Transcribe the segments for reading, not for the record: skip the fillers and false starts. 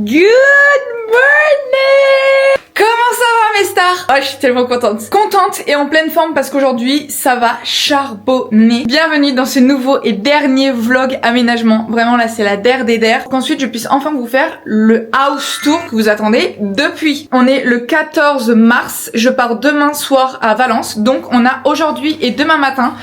Good morning! Comment ça va mes stars? Oh, je suis tellement contente. Contente et en pleine forme parce qu'aujourd'hui, ça va charbonner. Bienvenue dans ce nouveau et dernier vlog aménagement. Vraiment là, c'est la der des der. Qu'ensuite, je puisse enfin vous faire le house tour que vous attendez depuis. On est le 14 mars. Je pars demain soir à Valence. Donc, on a aujourd'hui et demain matin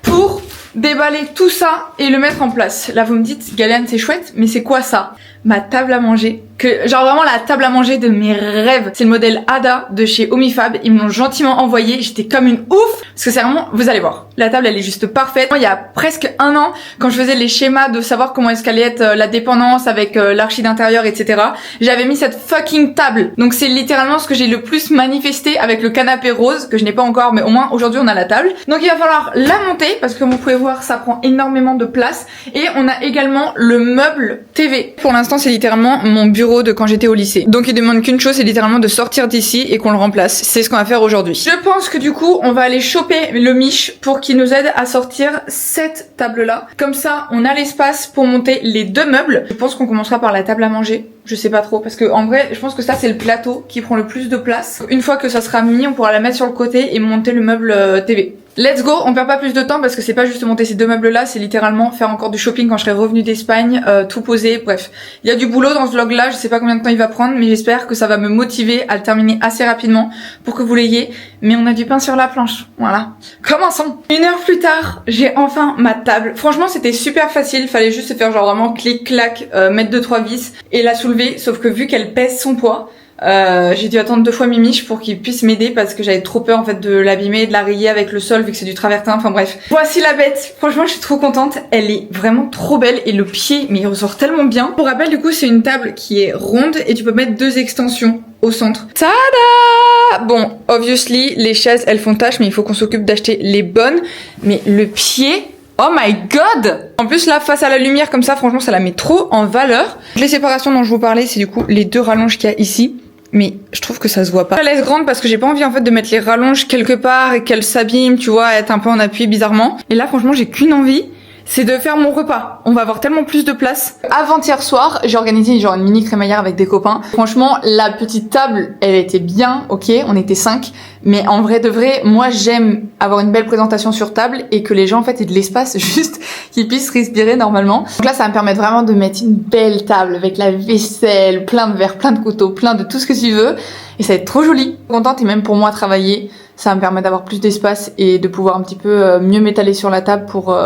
pour déballer tout ça et le mettre en place. Là, vous me dites, Galéane, c'est chouette, mais c'est quoi ça? Ma table à manger. Genre vraiment la table à manger de mes rêves. C'est le modèle Ada de chez Omifab. Ils me l'ont gentiment envoyé. J'étais comme une ouf. Parce que c'est vraiment, vous allez voir. La table, elle est juste parfaite. Moi, il y a presque un an, quand je faisais les schémas de savoir comment est-ce qu'allait être la dépendance avec l'archi d'intérieur, etc., j'avais mis cette fucking table. Donc c'est littéralement ce que j'ai le plus manifesté avec le canapé rose, que je n'ai pas encore, mais au moins aujourd'hui on a la table. Donc il va falloir la monter, parce que comme vous pouvez voir, ça prend énormément de place. Et on a également le meuble TV. Pour l'instant, c'est littéralement mon bureau de quand j'étais au lycée. Donc il demande qu'une chose, c'est littéralement de sortir d'ici et qu'on le remplace. C'est ce qu'on va faire aujourd'hui. Je pense que du coup, on va aller choper le Mich pour qu'il nous aide à sortir cette table-là. Comme ça, on a l'espace pour monter les deux meubles. Je pense qu'on commencera par la table à manger. Je sais pas trop, parce que en vrai, je pense que ça c'est le plateau qui prend le plus de place. Une fois que ça sera mis, on pourra la mettre sur le côté et monter le meuble TV. Let's go, on perd pas plus de temps parce que c'est pas juste monter ces deux meubles là, c'est littéralement faire encore du shopping quand je serai revenue d'Espagne, tout poser, bref. Il y a du boulot dans ce vlog là, je sais pas combien de temps il va prendre, mais j'espère que ça va me motiver à le terminer assez rapidement pour que vous l'ayez. Mais on a du pain sur la planche, voilà. Commençons. 1 heure plus tard, j'ai enfin ma table. Franchement c'était super facile, fallait juste se faire genre vraiment clic-clac, mettre 2-3 vis et la soulever, sauf que vu qu'elle pèse son poids, j'ai dû attendre 2 fois Mimich pour qu'il puisse m'aider parce que j'avais trop peur en fait de l'abîmer et de la rayer avec le sol vu que c'est du travertin, enfin bref. Voici la bête, franchement je suis trop contente, elle est vraiment trop belle et le pied mais il ressort tellement bien. Pour rappel du coup c'est une table qui est ronde et tu peux mettre 2 extensions au centre. Tada! Bon, obviously les chaises elles font tâche mais il faut qu'on s'occupe d'acheter les bonnes, mais le pied... Oh my god! En plus là face à la lumière comme ça franchement ça la met trop en valeur. Les séparations dont je vous parlais c'est du coup les 2 rallonges qu'il y a ici. Mais je trouve que ça se voit pas. Je la laisse grande parce que j'ai pas envie en fait de mettre les rallonges quelque part et qu'elles s'abîment, tu vois, être un peu en appui bizarrement. Et là franchement j'ai qu'une envie, c'est de faire mon repas. On va avoir tellement plus de place. Avant-hier soir, j'ai organisé genre une mini crémaillère avec des copains. Franchement, la petite table, elle était bien, ok, on était 5. Mais en vrai de vrai, moi j'aime avoir une belle présentation sur table et que les gens en fait aient de l'espace juste qu'ils puissent respirer normalement. Donc là ça va me permettre vraiment de mettre une belle table avec la vaisselle, plein de verres, plein de couteaux, plein de tout ce que tu veux. Et ça va être trop joli. Contente et même pour moi travailler, ça va me permettre d'avoir plus d'espace et de pouvoir un petit peu mieux m'étaler sur la table pour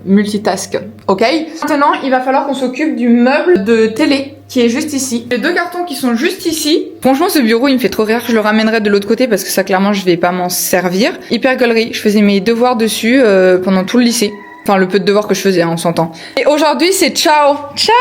multitask. Ok? Maintenant il va falloir qu'on s'occupe du meuble de télé qui est juste ici. Les 2 cartons qui sont juste ici. Franchement, ce bureau, il me fait trop rire. Je le ramènerai de l'autre côté parce que ça, clairement, je vais pas m'en servir. Hyper gaulerie. Je faisais mes devoirs dessus pendant tout le lycée. Enfin, le peu de devoirs que je faisais, hein, on s'entend. Et aujourd'hui, c'est ciao! Ciao!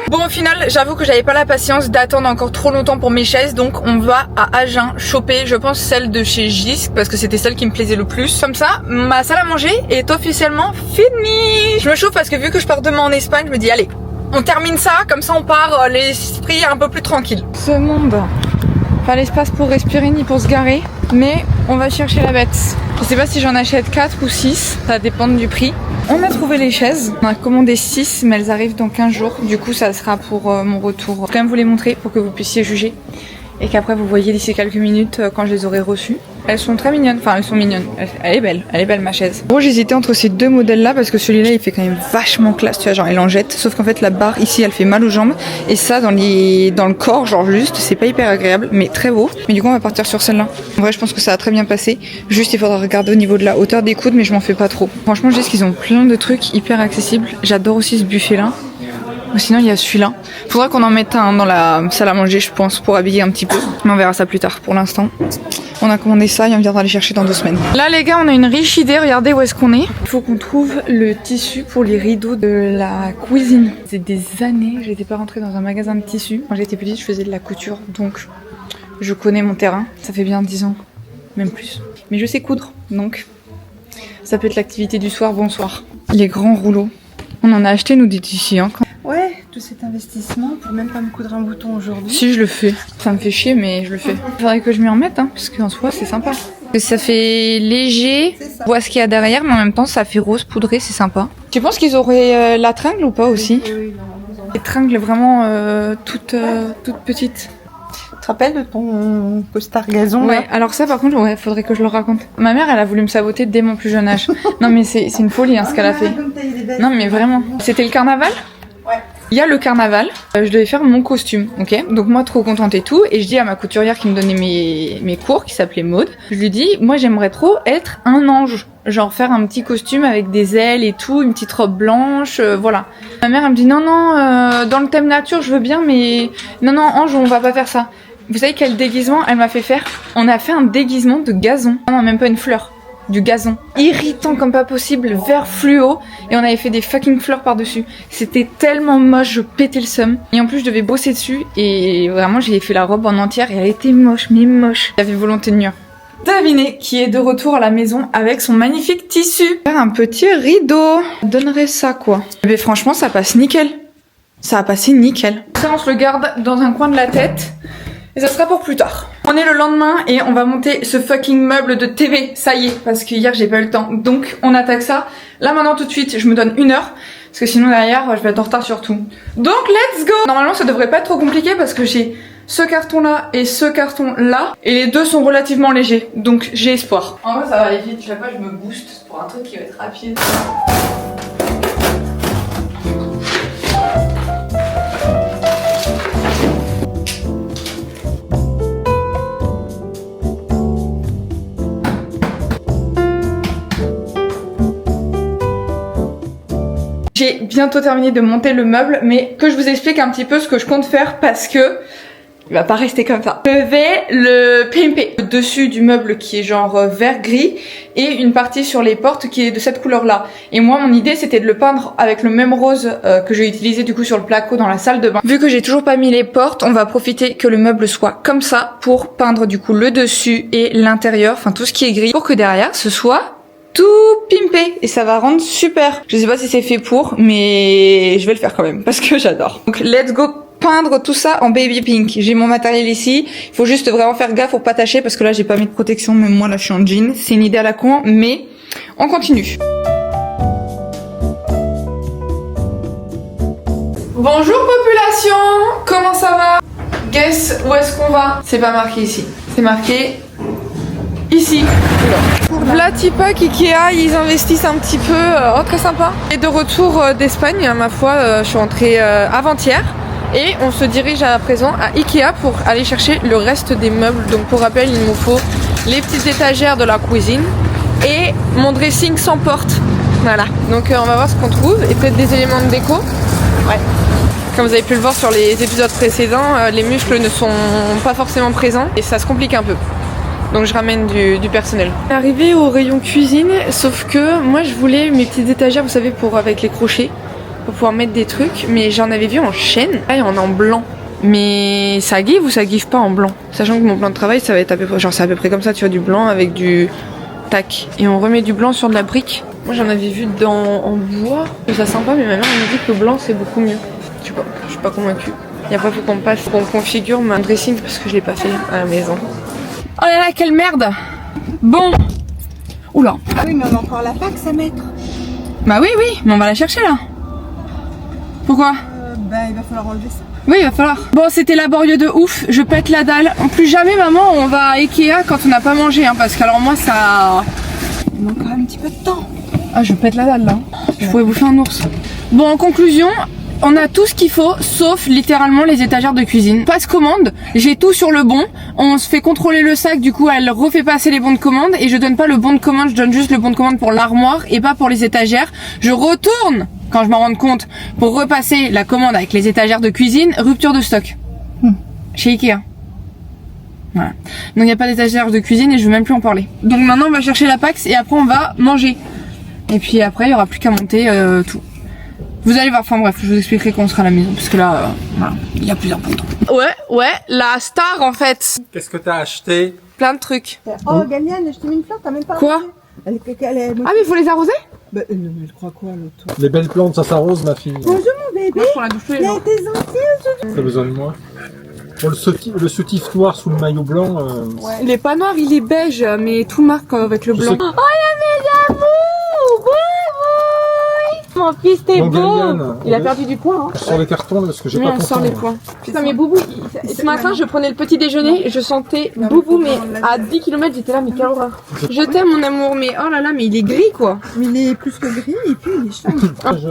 Bon, au final, j'avoue que j'avais pas la patience d'attendre encore trop longtemps pour mes chaises. Donc, on va à Agen choper, je pense, celle de chez Gisc parce que c'était celle qui me plaisait le plus. Comme ça, ma salle à manger est officiellement finie. Je me chauffe parce que vu que je pars demain en Espagne, je me dis, allez, on termine ça, comme ça on part l'esprit un peu plus tranquille. Ce monde, pas l'espace pour respirer ni pour se garer, mais on va chercher la bête. Je sais pas si j'en achète 4 ou 6, ça dépend du prix. On a trouvé les chaises, on a commandé 6, mais elles arrivent dans 15 jours. Du coup ça sera pour mon retour. Je vais quand même vous les montrer pour que vous puissiez juger. Et qu'après vous voyez d'ici quelques minutes quand je les aurai reçues. Elles sont très mignonnes, enfin elles sont mignonnes, elle est belle ma chaise. Bon j'hésitais entre ces 2 modèles là parce que celui-là il fait quand même vachement classe, tu vois, genre il en jette. Sauf qu'en fait la barre ici elle fait mal aux jambes et ça dans le corps genre juste c'est pas hyper agréable mais très beau. Mais du coup on va partir sur celle-là. En vrai je pense que ça va très bien passer, juste il faudra regarder au niveau de la hauteur des coudes mais je m'en fais pas trop. Franchement je dis qu'ils ont plein de trucs hyper accessibles, j'adore aussi ce buffet là. Ou sinon il y a celui-là. Faudra qu'on en mette un dans la salle à manger je pense pour habiller un petit peu. Mais on verra ça plus tard. Pour l'instant on a commandé ça et on viendra les chercher dans 2 semaines. Là les gars on a une riche idée, regardez où est-ce qu'on est. Il faut qu'on trouve le tissu pour les rideaux de la cuisine. C'est des années j'étais pas rentrée dans un magasin de tissus. Quand j'étais petite je faisais de la couture donc je connais mon terrain. Ça fait bien 10 ans, même plus. Mais je sais coudre donc ça peut être l'activité du soir, bonsoir. Les grands rouleaux. On en a acheté nous des tissus hein. Ouais, tout cet investissement pour même pas me coudre un bouton aujourd'hui. Si je le fais, ça me fait chier mais je le fais. Faudrait que je m'y en mette hein, parce qu'en soi c'est sympa. Ça fait léger, on voit ce qu'il y a derrière mais en même temps ça fait rose poudré, c'est sympa. Tu penses qu'ils auraient la tringle ou pas aussi? Oui, non. Des tringles vraiment toutes petites. Tu te rappelles de ton costard gazon Ouais, là? alors ça par contre, ouais, faudrait que je le raconte. Ma mère, elle a voulu me saboter dès mon plus jeune âge. Non mais c'est une folie ce qu'elle a fait. Non mais vraiment. C'était le carnaval? Ouais. Il y a le carnaval, je devais faire mon costume, ok? Donc moi trop contente et tout, et je dis à ma couturière qui me donnait mes cours, qui s'appelait Maude, je lui dis, moi j'aimerais trop être un ange. Genre faire un petit costume avec des ailes et tout, une petite robe blanche, voilà. Ma mère elle me dit non, dans le thème nature je veux bien, mais non, ange on va pas faire ça. Vous savez quel déguisement elle m'a fait faire? On a fait un déguisement de gazon. Non, même pas une fleur. Du gazon. Irritant comme pas possible, vert fluo. Et on avait fait des fucking fleurs par-dessus. C'était tellement moche, je pétais le seum. Et en plus, je devais bosser dessus. Et vraiment, j'ai fait la robe en entière et elle était moche, mais moche. J'avais volonté de nuire. Devinez qui est de retour à la maison avec son magnifique tissu. Faire un petit rideau. Je donnerais ça, quoi. Mais franchement, ça passe nickel. Ça a passé nickel. Ça, on se le garde dans un coin de la tête. Et ça sera pour plus tard. On est le lendemain et on va monter ce fucking meuble de TV. Ça y est, parce que hier j'ai pas eu le temps. Donc on attaque ça. Là maintenant tout de suite, je me donne 1 heure. Parce que sinon derrière, je vais être en retard sur tout. Donc let's go! Normalement ça devrait pas être trop compliqué parce que j'ai ce carton là et ce carton là. Et les deux sont relativement légers. Donc j'ai espoir. En vrai ça va aller vite. Je sais pas, je me booste pour un truc qui va être rapide. J'ai bientôt terminé de monter le meuble, mais que je vous explique un petit peu ce que je compte faire parce que il va pas rester comme ça. Je vais le pimper. Le dessus du meuble qui est genre vert gris et une partie sur les portes qui est de cette couleur là. Et moi mon idée c'était de le peindre avec le même rose que j'ai utilisé du coup sur le placo dans la salle de bain. Vu que j'ai toujours pas mis les portes, on va profiter que le meuble soit comme ça pour peindre du coup le dessus et l'intérieur, enfin tout ce qui est gris, pour que derrière ce soit tout pimpé et ça va rendre super. Je sais pas si c'est fait pour, mais je vais le faire quand même parce que j'adore. Donc let's go peindre tout ça en baby pink. J'ai mon matériel ici. Il faut juste vraiment faire gaffe pour pas tâcher parce que là j'ai pas mis de protection. Même moi là je suis en jean. C'est une idée à la con, mais on continue. Bonjour population, comment ça va? Guess où est-ce qu'on va? C'est pas marqué ici. C'est marqué ici. La Tipac, Ikea, ils investissent un petit peu, très sympa. Et de retour d'Espagne, ma foi, je suis rentrée avant-hier. Et on se dirige à présent à Ikea pour aller chercher le reste des meubles. Donc pour rappel, il nous faut les petites étagères de la cuisine et mon dressing sans porte. Voilà, donc on va voir ce qu'on trouve et peut-être des éléments de déco. Ouais. Comme vous avez pu le voir sur les épisodes précédents, les muscles ne sont pas forcément présents et ça se complique un peu. Donc je ramène du personnel. Arrivé au rayon cuisine, sauf que moi je voulais mes petites étagères, vous savez, pour avec les crochets, pour pouvoir mettre des trucs, mais j'en avais vu en chêne, là il y en a en blanc. Mais ça give ou ça give pas en blanc? Sachant que mon plan de travail ça va être à peu près, genre c'est à peu près comme ça, tu vois, du blanc avec du tac. Et on remet du blanc sur de la brique. Moi j'en avais vu en bois, je trouve ça sympa, mais ma mère elle me dit que le blanc c'est beaucoup mieux. Je sais pas, je suis pas convaincue. Et après faut qu'on passe, qu'on configure mon dressing parce que je l'ai pas fait à la maison. Oh là là, quelle merde! Bon! Oula! Ah oui, mais on a encore la fax à mettre. Bah oui, mais on va la chercher là! Pourquoi? Bah il va falloir enlever ça. Oui, il va falloir. Bon, c'était laborieux de ouf, je pète la dalle. En plus, jamais maman, on va à Ikea quand on n'a pas mangé, hein, parce qu'alors moi ça... Il manque quand même un petit peu de temps. Ah, je pète la dalle là. Je pourrais bouffer un ours. Bon, en conclusion... On a tout ce qu'il faut, sauf littéralement les étagères de cuisine. Passe commande, j'ai tout sur le bon. On se fait contrôler le sac, du coup elle refait passer les bons de commande. Et je donne pas le bon de commande, je donne juste le bon de commande pour l'armoire et pas pour les étagères. Je retourne, quand je m'en rends compte, pour repasser la commande avec les étagères de cuisine. Rupture de stock. Chez Ikea. Voilà. Donc il n'y a pas d'étagères de cuisine et je veux même plus en parler. Donc maintenant on va chercher la Pax et après on va manger. Et puis après il n'y aura plus qu'à monter tout. Vous allez voir, enfin bref, je vous expliquerai quand on sera à la maison, parce que là, voilà, il y a plus important. Ouais, la star en fait. Qu'est-ce que t'as acheté? Plein de trucs. Oh Galiane, je t'ai mis une fleur, t'as même pas Quoi? arrosé. Elle est... Ah mais il faut les arroser? Bah non mais elle croit quoi l'autre? Les belles plantes, ça s'arrose, ma fille. Bonjour mon bébé. Moi je prends la douche tous les Mais jours. t'es gentil. T'as besoin de moi? Pour le soutif noir sous le maillot blanc, Il est pas noir, il est beige, mais tout marque avec le blanc. sais- Oh y'a mes amours! mon fils, t'es Donc, beau. Gaëliane, Il a perdu du poids. Hein. Sur les cartons là, parce que j'ai Mais pas on ton sort temps, les moi. points. Putain, mais Boubou, ce matin, je prenais le petit déjeuner et je sentais Boubou, mais à 10 km, j'étais là, mais quelle horreur. Je t'aime, mon amour, mais oh là là, mais il est gris, quoi. Mais il est plus que gris et puis il est changé.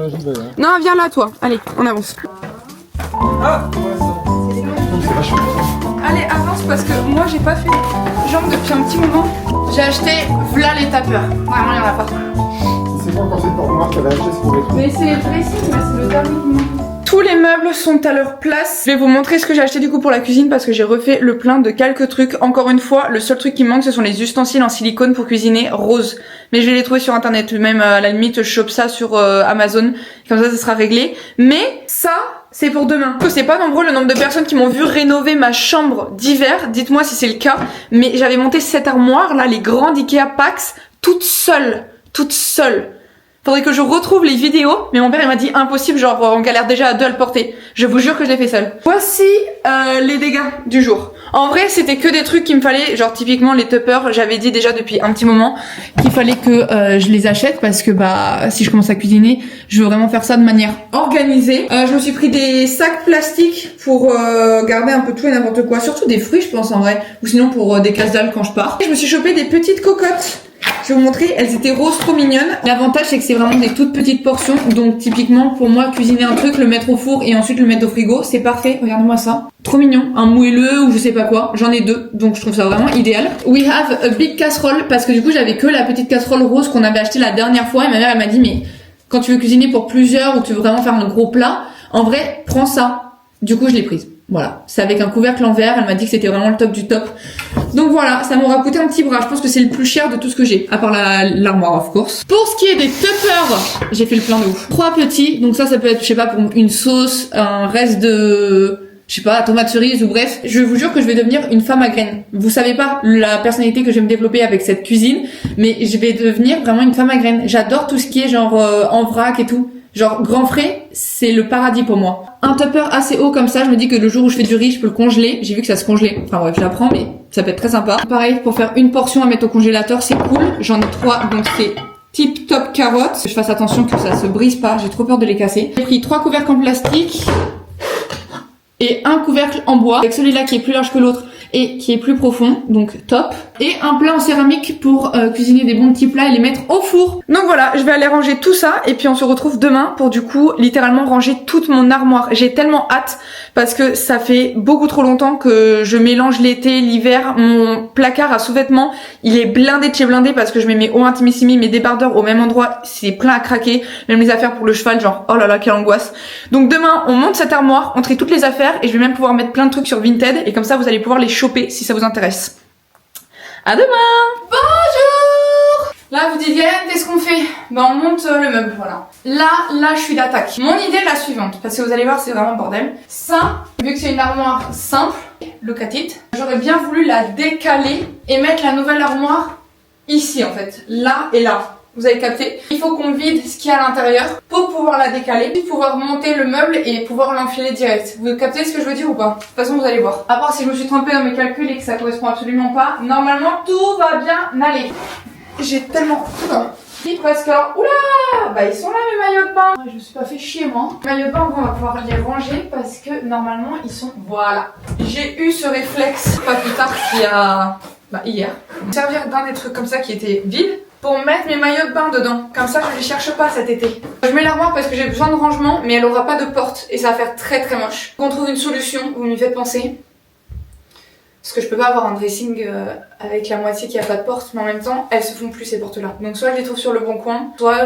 J'y vais. Hein. Non, viens là, toi. Allez, on avance. Ah ouais, c'est vachement bien. Allez, avance parce que moi j'ai pas fait jambes depuis un petit moment. J'ai acheté v'là les tapeurs. Vraiment, il y en a pas. C'est bon quand c'est pour moi qu'elle a acheté ce pour les trucs. Mais c'est le dressing, là, c'est le dernier qui manque. Tous les meubles sont à leur place. Je vais vous montrer ce que j'ai acheté du coup pour la cuisine parce que j'ai refait le plein de quelques trucs. Encore une fois, le seul truc qui me manque ce sont les ustensiles en silicone pour cuisiner rose. Mais je vais les trouver sur internet. Même à la limite, je chope ça sur Amazon. Comme ça sera réglé. Mais ça, c'est pour demain. C'est pas nombreux le nombre de personnes qui m'ont vu rénover ma chambre d'hiver. Dites-moi si c'est le cas. Mais j'avais monté cette armoire là, les grandes Ikea Pax, toute seule. Toute seule. Faudrait que je retrouve les vidéos, mais mon père il m'a dit impossible, genre on galère déjà à deux à le porter. Je vous jure que je l'ai fait seule. Voici les dégâts du jour. En vrai c'était que des trucs qu'il me fallait, genre typiquement les tuppers, j'avais dit déjà depuis un petit moment qu'il fallait que je les achète parce que bah si je commence à cuisiner, je veux vraiment faire ça de manière organisée. Je me suis pris des sacs plastiques pour garder un peu tout et n'importe quoi, surtout des fruits je pense en vrai, ou sinon pour des casse-dalles quand je pars. Je me suis chopé des petites cocottes. Je vais vous montrer, elles étaient roses trop mignonnes. L'avantage c'est que c'est vraiment des toutes petites portions. Donc typiquement pour moi cuisiner un truc, le mettre au four et ensuite le mettre au frigo, c'est parfait. Regardez-moi ça. Trop mignon. Un moelleux ou je sais pas quoi. J'en ai deux. Donc je trouve ça vraiment idéal. We have a big casserole parce que du coup j'avais que la petite casserole rose qu'on avait achetée la dernière fois. Et ma mère elle m'a dit mais quand tu veux cuisiner pour plusieurs ou que tu veux vraiment faire un gros plat, en vrai prends ça. Du coup je l'ai prise. Voilà, c'est avec un couvercle en verre, elle m'a dit que c'était vraiment le top du top. Donc voilà, ça m'aura coûté un petit bras, je pense que c'est le plus cher de tout ce que j'ai, à part l'armoire of course. Pour ce qui est des tuppers, j'ai fait le plein de ouf. 3 petits, donc ça peut être, je sais pas, pour une sauce, un reste de... je sais pas, tomate cerise ou bref, je vous jure que je vais devenir une femme à graines. Vous savez pas la personnalité que je vais me développer avec cette cuisine, mais je vais devenir vraiment une femme à graines. J'adore tout ce qui est genre en vrac et tout. Genre grand frais, c'est le paradis pour moi. Un tupper assez haut comme ça, je me dis que le jour où je fais du riz, je peux le congeler. J'ai vu que ça se congelait. Enfin bref, je l'apprends, mais ça peut être très sympa. Pareil, pour faire une portion à mettre au congélateur, c'est cool. J'en ai 3, donc c'est tip top carottes. Je fasse attention que ça se brise pas, j'ai trop peur de les casser. J'ai pris 3 couvercles en plastique et un couvercle en bois, avec celui-là qui est plus large que l'autre et qui est plus profond, donc top. Et un plat en céramique pour cuisiner des bons petits plats et les mettre au four. Donc voilà, je vais aller ranger tout ça et puis on se retrouve demain pour du coup littéralement ranger toute mon armoire. J'ai tellement hâte parce que ça fait beaucoup trop longtemps que je mélange l'été, l'hiver. Mon placard à sous-vêtements, il est blindé de chez blindé parce que je mets mes hauts intimissimi, mes débardeurs au même endroit. C'est plein à craquer. Même les affaires pour le cheval, genre oh là là quelle angoisse. Donc demain on monte cette armoire, on trie toutes les affaires et je vais même pouvoir mettre plein de trucs sur Vinted et comme ça vous allez pouvoir les choper si ça vous intéresse. À demain. Bonjour. Là vous dites qu'est-ce qu'on fait? Ben on monte le meuble, voilà. Là je suis d'attaque. Mon idée est la suivante, parce que vous allez voir c'est vraiment bordel. Ça, vu que c'est une armoire simple, look at it, j'aurais bien voulu la décaler et mettre la nouvelle armoire ici en fait, là et là. Vous avez capté? Il faut qu'on vide ce qu'il y a à l'intérieur pour pouvoir la décaler, puis pouvoir monter le meuble et pouvoir l'enfiler direct. Vous captez ce que je veux dire ou pas? De toute façon vous allez voir. À part si je me suis trompée dans mes calculs et que ça correspond absolument pas, normalement tout va bien aller. J'ai tellement... Parce que alors, oula, bah ils sont là mes maillots de bain. Je me suis pas fait chier moi. Les maillots de bain on va pouvoir les ranger parce que normalement ils sont... Voilà. J'ai eu ce réflexe pas plus tard qu'il y a... Bah hier. Servir d'un des trucs comme ça qui était vide pour mettre mes maillots de bain dedans. Comme ça je les cherche pas cet été. Je mets l'armoire parce que j'ai besoin de rangement mais elle aura pas de porte et ça va faire très très moche. Qu'on trouve une solution, vous m'y faites penser. Parce que je peux pas avoir un dressing avec la moitié qui a pas de porte, mais en même temps, elles se font plus ces portes-là. Donc soit je les trouve sur le bon coin, soit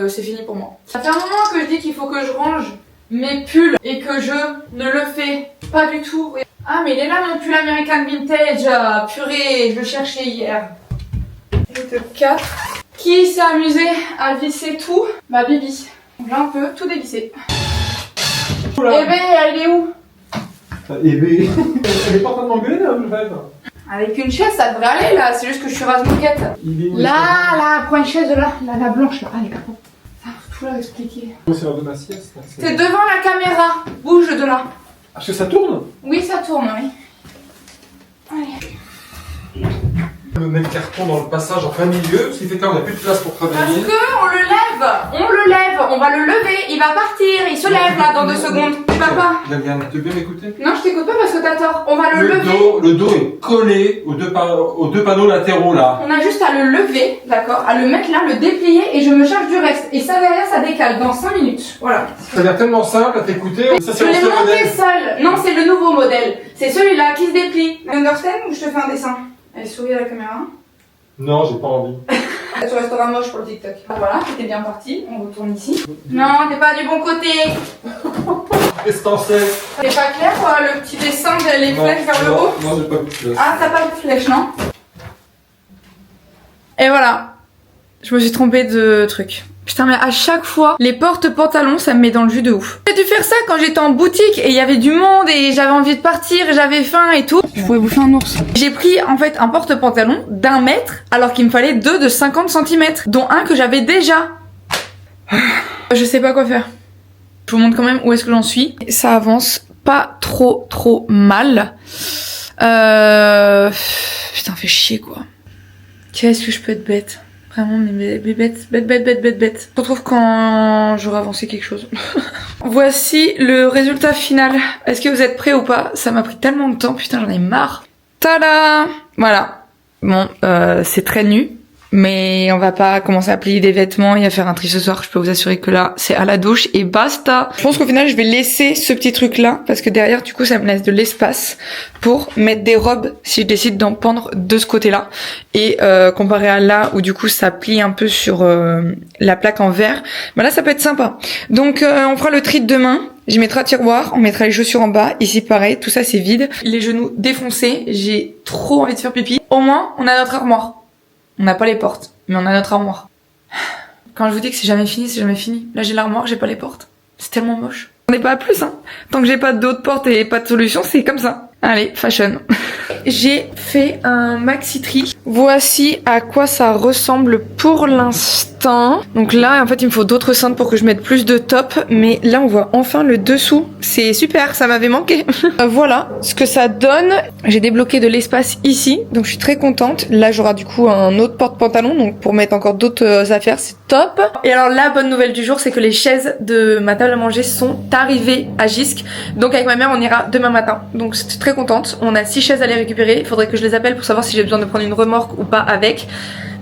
c'est fini pour moi. Ça fait un moment que je dis qu'il faut que je range mes pulls et que je ne le fais pas du tout. Ah mais il est là mon pull American Vintage, purée, je le cherchais hier. Et de 4. Qui s'est amusé à visser tout? Bah Bibi. J'ai un peu tout dévissé. Eh ben, elle est où? Eh ben, elle est pas en train de m'engueuler là, je rêve. Avec une chaise, ça devrait aller là, c'est juste que je suis rase-moquette. Là, prends une chaise là, la blanche là, allez, capot. Ça va tout leur expliquer. C'est l'heure de ma sieste. T'es devant la caméra, bouge de là. Parce que ça tourne? Oui, ça tourne, oui. Allez. On met le carton dans le passage en plein milieu, ce qui fait que là on n'a plus de place pour Parce travailler. que on le lève on va le lever, il va partir, il se lève là dans 2 secondes. Tu vas pas? Tu veux bien m'écouter? Non, je t'écoute pas parce que t'as tort. On va le lever. Le dos est collé aux deux panneaux latéraux là. On a juste à le lever, d'accord, à le mettre là, le déplier et je me charge du reste. Et ça derrière, ça décale dans 5 minutes. Voilà. Ça a l'air tellement simple à t'écouter. Ça, Je c'est l'ai l'ancien monté modèle. seul. Non, c'est le nouveau modèle. C'est celui-là qui se déplie. Tu understand ou je te fais un dessin? Allez, souris à la caméra. Non, j'ai pas envie. Tu resteras moche pour le TikTok. Voilà, t'es bien parti. On retourne ici. Non, t'es pas du bon côté. Qu'est-ce que t'en sais? C'est pas clair quoi, le petit dessin, les flèches vers le haut? Non, j'ai pas vu de flèche. Ah, t'as pas de flèche, non? Et voilà. Je me suis trompée de truc. Putain, mais à chaque fois, les porte-pantalons, ça me met dans le jus de ouf. J'ai dû faire ça quand j'étais en boutique et il y avait du monde et j'avais envie de partir et j'avais faim et tout. Je pourrais bouffer un ours. J'ai pris en fait un porte-pantalon d'1 mètre alors qu'il me fallait 2 de 50 cm, dont un que j'avais déjà. Je sais pas quoi faire. Je vous montre quand même où est-ce que j'en suis. Ça avance pas trop mal. Putain, fait chier quoi. Qu'est-ce que je peux être bête? Vraiment, mais bête. Je retrouve quand j'aurai avancé quelque chose. Voici le résultat final. Est-ce que vous êtes prêts ou pas? Ça m'a pris tellement de temps, putain, j'en ai marre. Tada! Voilà. Bon, c'est très nu. Mais on va pas commencer à plier des vêtements et à faire un tri ce soir. Je peux vous assurer que là, c'est à la douche et basta. Je pense qu'au final, je vais laisser ce petit truc là parce que derrière, du coup, ça me laisse de l'espace pour mettre des robes si je décide d'en pendre de ce côté-là. Et comparé à là où du coup, ça plie un peu sur la plaque en verre, bah là, ça peut être sympa. Donc, on fera le tri de demain. J'y mettrai un tiroir, on mettra les chaussures en bas. Ici, pareil, tout ça, c'est vide. Les genoux défoncés. J'ai trop envie de faire pipi. Au moins, on a notre armoire. On n'a pas les portes, mais on a notre armoire. Quand je vous dis que c'est jamais fini, c'est jamais fini. Là, j'ai l'armoire, j'ai pas les portes. C'est tellement moche. On n'est pas à plus, hein. Tant que j'ai pas d'autres portes et pas de solution, c'est comme ça. Allez, fashion. J'ai fait un maxi tri. Voici à quoi ça ressemble pour l'instant. Donc là, en fait, il me faut d'autres cintres pour que je mette plus de top. Mais là, on voit enfin le dessous. C'est super, ça m'avait manqué. Voilà ce que ça donne. J'ai débloqué de l'espace ici, donc je suis très contente. Là, j'aurai du coup un autre porte-pantalon, donc pour mettre encore d'autres affaires, c'est top. Et alors, la bonne nouvelle du jour, c'est que les chaises de ma table à manger sont arrivées à Gisques. Donc avec ma mère, on ira demain matin. Donc c'est très contente. On a 6 chaises à les récupérer. Il faudrait que je les appelle pour savoir si j'ai besoin de prendre une remorque ou pas avec.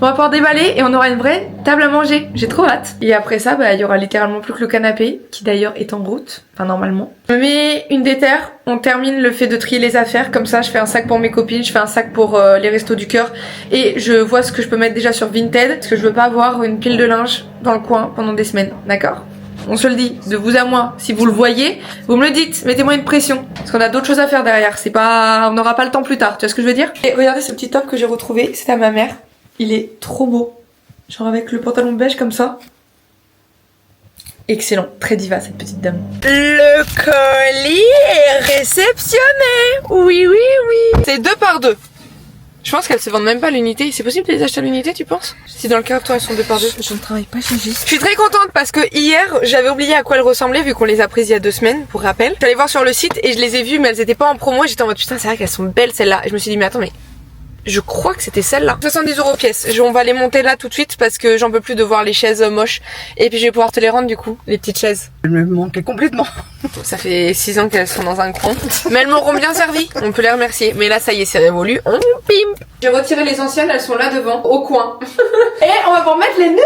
On va pouvoir déballer et on aura une vraie table à manger. J'ai trop hâte. Et après ça, bah, il y aura littéralement plus que le canapé, qui d'ailleurs est en route. Enfin, normalement. Je me mets une déterre. On termine le fait de trier les affaires. Comme ça, je fais un sac pour mes copines. Je fais un sac pour les restos du cœur. Et je vois ce que je peux mettre déjà sur Vinted. Parce que je veux pas avoir une pile de linge dans le coin pendant des semaines. D'accord? On se le dit, de vous à moi. Si vous le voyez, vous me le dites. Mettez-moi une pression. Parce qu'on a d'autres choses à faire derrière. C'est pas, on n'aura pas le temps plus tard. Tu vois ce que je veux dire? Et regardez ce petit top que j'ai retrouvé. C'est à ma mère. Il est trop beau. Genre avec le pantalon beige comme ça. Excellent. Très diva cette petite dame. Le colis est réceptionné. Oui. C'est 2 par 2. Je pense qu'elles se vendent même pas à l'unité. C'est possible de les acheter à l'unité, tu penses? Si dans le carton elles sont 2 par 2. Je ne travaille pas chez Gisques. Je suis très contente parce que hier j'avais oublié à quoi elles ressemblaient vu qu'on les a prises il y a 2 semaines pour rappel. Je suis allée voir sur le site et je les ai vues mais elles étaient pas en promo et j'étais en mode putain c'est vrai qu'elles sont belles celles-là. Et je me suis dit mais attends mais je crois que c'était celle-là. 70 € pièce. On va les monter là tout de suite parce que j'en peux plus de voir les chaises moches. Et puis je vais pouvoir te les rendre du coup, les petites chaises. Je me manquais complètement. Ça fait 6 ans qu'elles sont dans un coin. Mais elles m'auront bien servi. On peut les remercier. Mais là ça y est, c'est révolu. On pimpe. J'ai retiré les anciennes, elles sont là devant, au coin. Et on va pouvoir mettre les nouvelles.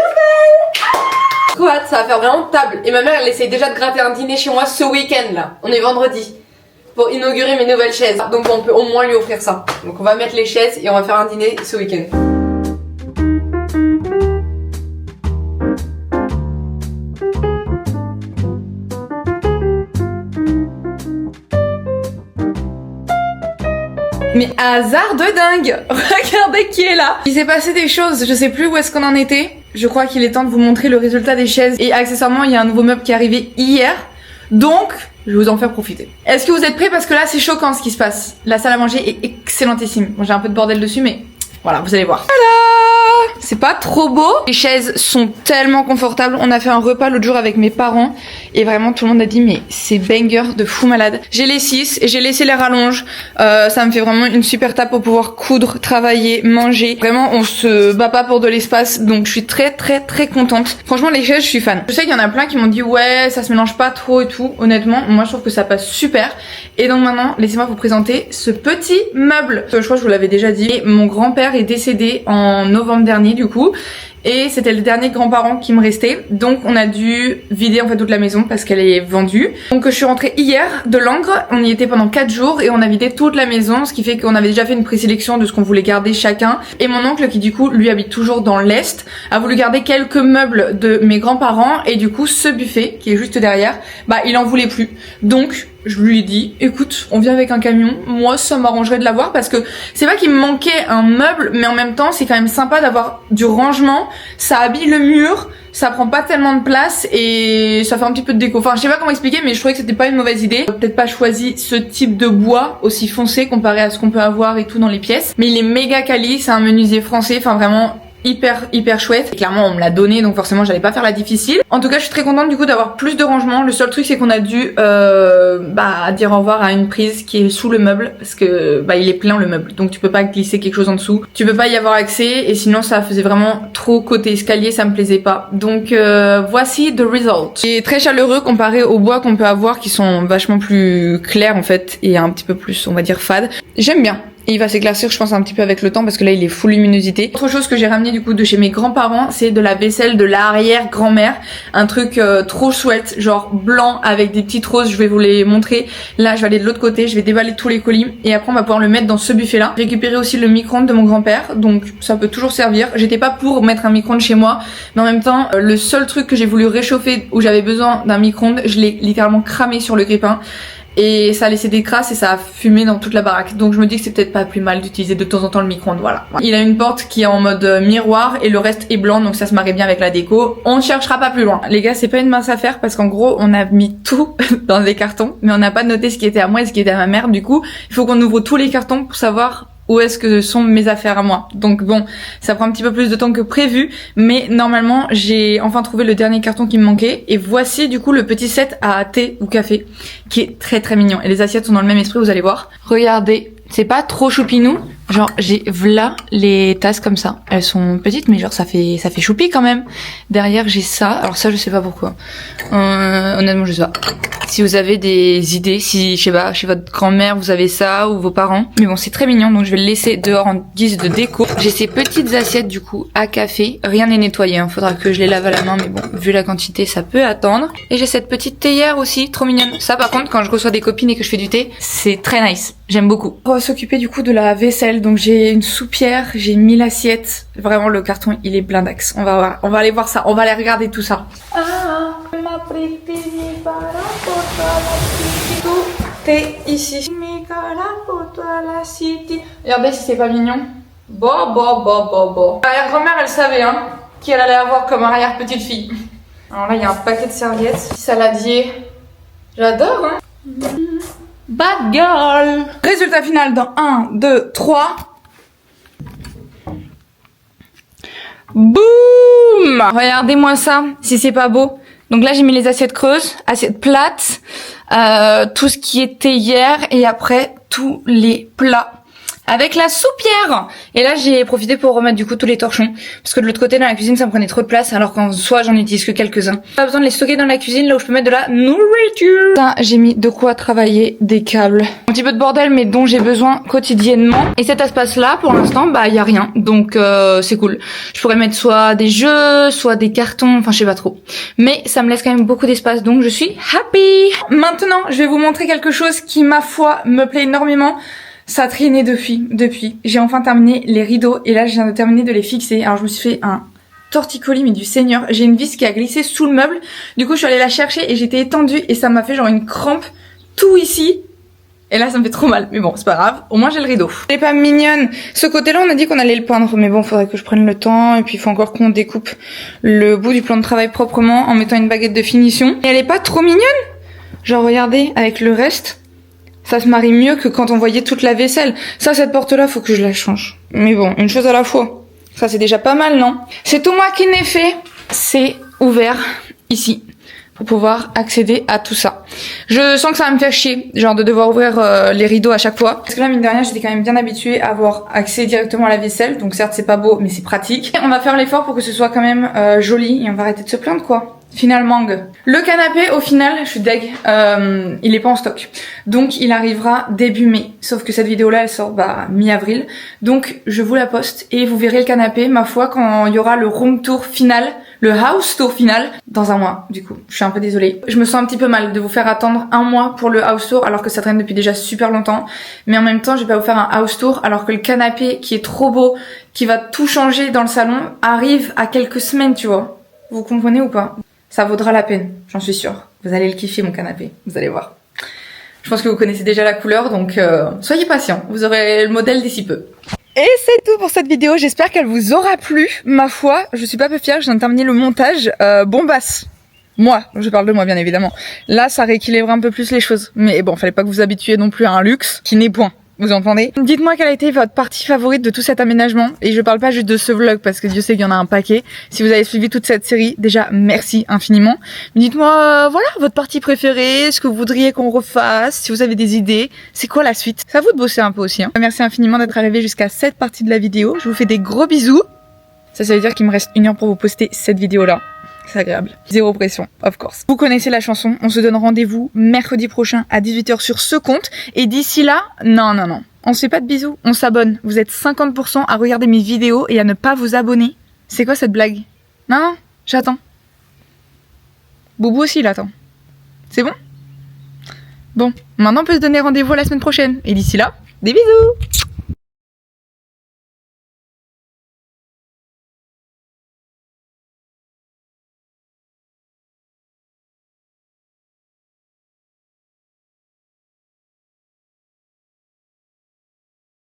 Trop hâte, ça va faire vraiment table. Et ma mère elle essaye déjà de gratter un dîner chez moi ce week-end là. On est vendredi. Pour inaugurer mes nouvelles chaises. Donc on peut au moins lui offrir ça. Donc on va mettre les chaises et on va faire un dîner ce week-end. Mais hasard de dingue. Regardez qui est là. Il s'est passé des choses, je sais plus où est-ce qu'on en était. Je crois qu'il est temps de vous montrer le résultat des chaises. Et accessoirement il y a un nouveau meuble qui est arrivé hier. Donc je vais vous en faire profiter. Est-ce que vous êtes prêts? Parce que là c'est choquant ce qui se passe. La salle à manger est excellentissime. Bon, j'ai un peu de bordel dessus mais voilà, vous allez voir. Voilà, C'est pas trop beau. Les chaises sont tellement confortables. On a fait un repas l'autre jour avec mes parents et vraiment tout le monde a dit mais c'est banger de fou malade. J'ai les 6 et j'ai laissé les rallonges. Ça me fait vraiment une super table pour pouvoir coudre, travailler, manger. Vraiment on se bat pas pour de l'espace donc je suis très contente. Franchement les chaises je suis fan. Je sais qu'il y en a plein qui m'ont dit ouais ça se mélange pas trop et tout. Honnêtement moi je trouve que ça passe super. Et donc maintenant laissez-moi vous présenter ce petit meuble. Je crois que je vous l'avais déjà dit. Mon grand-père est décédé en novembre dernier du coup. Et c'était le dernier grand-parent qui me restait. Donc on a dû vider en fait toute la maison parce qu'elle est vendue. Donc je suis rentrée hier de Langres. On y était pendant 4 jours et on a vidé toute la maison. Ce qui fait qu'on avait déjà fait une présélection de ce qu'on voulait garder chacun. Et mon oncle qui du coup lui habite toujours dans l'Est a voulu garder quelques meubles de mes grands-parents. Et du coup ce buffet qui est juste derrière, bah il en voulait plus. Donc je lui ai dit écoute on vient avec un camion, moi ça m'arrangerait de l'avoir parce que c'est pas qu'il me manquait un meuble mais en même temps c'est quand même sympa d'avoir du rangement, ça habille le mur, ça prend pas tellement de place et ça fait un petit peu de déco. Enfin je sais pas comment expliquer mais je trouvais que c'était pas une mauvaise idée. Peut-être pas choisi ce type de bois aussi foncé comparé à ce qu'on peut avoir et tout dans les pièces, mais il est méga quali, c'est un menuisier français, enfin vraiment hyper chouette. Et clairement on me l'a donné donc forcément j'allais pas faire la difficile. En tout cas je suis très contente du coup d'avoir plus de rangement. Le seul truc c'est qu'on a dû dire au revoir à une prise qui est sous le meuble parce que il est plein le meuble donc tu peux pas glisser quelque chose en dessous, tu peux pas y avoir accès et sinon ça faisait vraiment trop côté escalier, ça me plaisait pas. Donc voici the result. Il est très chaleureux comparé aux bois qu'on peut avoir qui sont vachement plus clairs en fait et un petit peu plus on va dire fade. J'aime bien. Et il va s'éclaircir je pense un petit peu avec le temps parce que là il est full luminosité. Autre chose que j'ai ramené du coup de chez mes grands-parents, c'est de la vaisselle de l'arrière-grand-mère. Un truc trop chouette, genre blanc avec des petites roses, je vais vous les montrer. Là je vais aller de l'autre côté, je vais déballer tous les colis et après on va pouvoir le mettre dans ce buffet là. J'ai récupéré aussi le micro-ondes de mon grand-père, donc ça peut toujours servir. J'étais pas pour mettre un micro-ondes chez moi, mais en même temps le seul truc que j'ai voulu réchauffer où j'avais besoin d'un micro-ondes, je l'ai littéralement cramé sur le grille-pain. Et ça a laissé des crasses et ça a fumé dans toute la baraque. Donc je me dis que c'est peut-être pas plus mal d'utiliser de temps en temps le micro-ondes, voilà. Il a une porte qui est en mode miroir et le reste est blanc donc ça se marie bien avec la déco. On ne cherchera pas plus loin. Les gars c'est pas une mince affaire parce qu'en gros on a mis tout dans des cartons mais on n'a pas noté ce qui était à moi et ce qui était à ma mère. Du coup il faut qu'on ouvre tous les cartons pour savoir où est-ce que sont mes affaires à moi. Donc bon, ça prend un petit peu plus de temps que prévu, mais normalement j'ai enfin trouvé le dernier carton qui me manquait. Et voici du coup le petit set à thé ou café, qui est très mignon. Et les assiettes sont dans le même esprit, vous allez voir. Regardez, c'est pas trop choupinou. Genre j'ai v'là les tasses comme ça. Elles sont petites mais genre ça fait choupi quand même. Derrière j'ai ça. Alors ça je sais pas pourquoi. Honnêtement je sais pas. Si vous avez des idées, si je sais pas, chez votre grand-mère vous avez ça ou vos parents. Mais bon c'est très mignon donc je vais le laisser dehors en guise de déco. J'ai ces petites assiettes du coup à café. Rien n'est nettoyé, hein. Faudra que je les lave à la main mais bon vu la quantité ça peut attendre. Et j'ai cette petite théière aussi, trop mignonne. Ça par contre quand je reçois des copines et que je fais du thé, c'est très nice. J'aime beaucoup. On va s'occuper du coup de la vaisselle. Donc j'ai une soupière, j'ai 1000 assiettes. Vraiment le carton il est blindax. On va aller voir ça, on va aller regarder tout ça. Tout est ici. Regardez si c'est pas mignon. Bon. L'arrière-grand-mère elle savait hein qu'elle allait avoir comme arrière petite fille. Alors là il y a un paquet de serviettes. Saladier. J'adore hein. Bad girl. Résultat final dans 1, 2, 3. Boum. Regardez-moi ça, si c'est pas beau. Donc là j'ai mis les assiettes creuses, assiettes plates, tout ce qui était hier et après tous les plats. Avec la soupière. Et là j'ai profité pour remettre du coup tous les torchons parce que de l'autre côté dans la cuisine ça me prenait trop de place alors qu'en soi j'en utilise que quelques-uns. Pas besoin de les stocker dans la cuisine là où je peux mettre de la nourriture. Ça, j'ai mis de quoi travailler, des câbles. Un petit peu de bordel mais dont j'ai besoin quotidiennement. Et cet espace là pour l'instant bah y a rien donc c'est cool. Je pourrais mettre soit des jeux, soit des cartons, enfin je sais pas trop. Mais ça me laisse quand même beaucoup d'espace donc je suis happy. Maintenant je vais vous montrer quelque chose qui ma foi me plaît énormément. Ça a traîné depuis. J'ai enfin terminé les rideaux et là je viens de terminer de les fixer. Alors je me suis fait un torticolis mais du seigneur. J'ai une vis qui a glissé sous le meuble. Du coup je suis allée la chercher et j'étais étendue et ça m'a fait genre une crampe tout ici. Et là ça me fait trop mal. Mais bon c'est pas grave, au moins j'ai le rideau. Elle est pas mignonne. Ce côté là on a dit qu'on allait le peindre. Mais bon faudrait que je prenne le temps. Et puis il faut encore qu'on découpe le bout du plan de travail proprement en mettant une baguette de finition. Et elle est pas trop mignonne. Genre regardez avec le reste. Ça se marie mieux que quand on voyait toute la vaisselle. Ça, cette porte-là, faut que je la change. Mais bon, une chose à la fois. Ça c'est déjà pas mal, non? C'est tout moi qui l'ai fait. C'est ouvert ici pour pouvoir accéder à tout ça. Je sens que ça va me faire chier, genre de devoir ouvrir les rideaux à chaque fois. Parce que là, mine de rien, j'étais quand même bien habituée à avoir accès directement à la vaisselle. Donc certes, c'est pas beau, mais c'est pratique. On va faire l'effort pour que ce soit quand même joli et on va arrêter de se plaindre, quoi. Finalement, le canapé, au final, je suis deg, il est pas en stock. Donc, il arrivera début mai. Sauf que cette vidéo-là, elle sort mi-avril. Donc, je vous la poste et vous verrez le canapé, ma foi, quand il y aura le room tour final, le house tour final, dans un mois, du coup. Je suis un peu désolée. Je me sens un petit peu mal de vous faire attendre un mois pour le house tour, alors que ça traîne depuis déjà super longtemps. Mais en même temps, je vais pas vous faire un house tour, alors que le canapé, qui est trop beau, qui va tout changer dans le salon, arrive à quelques semaines, tu vois. Vous comprenez ou pas? Ça vaudra la peine, j'en suis sûre. Vous allez le kiffer, mon canapé, vous allez voir. Je pense que vous connaissez déjà la couleur, donc soyez patients, vous aurez le modèle d'ici peu. Et c'est tout pour cette vidéo, j'espère qu'elle vous aura plu. Ma foi, je suis pas peu fière, je viens de terminer le montage. Bombasse. Moi, je parle de moi bien évidemment. Là, ça rééquilibre un peu plus les choses. Mais bon, fallait pas que vous habituiez non plus à un luxe qui n'est point. Vous entendez? Dites-moi quelle a été votre partie favorite de tout cet aménagement. Et je parle pas juste de ce vlog parce que Dieu sait qu'il y en a un paquet. Si vous avez suivi toute cette série, déjà merci infiniment. Mais dites-moi, voilà, votre partie préférée, ce que vous voudriez qu'on refasse, si vous avez des idées. C'est quoi la suite? C'est à vous de bosser un peu aussi. Hein. Merci infiniment d'être arrivé jusqu'à cette partie de la vidéo. Je vous fais des gros bisous. Ça veut dire qu'il me reste 1 heure pour vous poster cette vidéo-là. C'est agréable. Zéro pression, of course. Vous connaissez la chanson, on se donne rendez-vous mercredi prochain à 18h sur ce compte. Et d'ici là, non. On se fait pas de bisous, on s'abonne. Vous êtes 50% à regarder mes vidéos et à ne pas vous abonner. C'est quoi cette blague? Non, j'attends. Boubou aussi, il attend. C'est bon? Bon, maintenant on peut se donner rendez-vous la semaine prochaine. Et d'ici là, des bisous!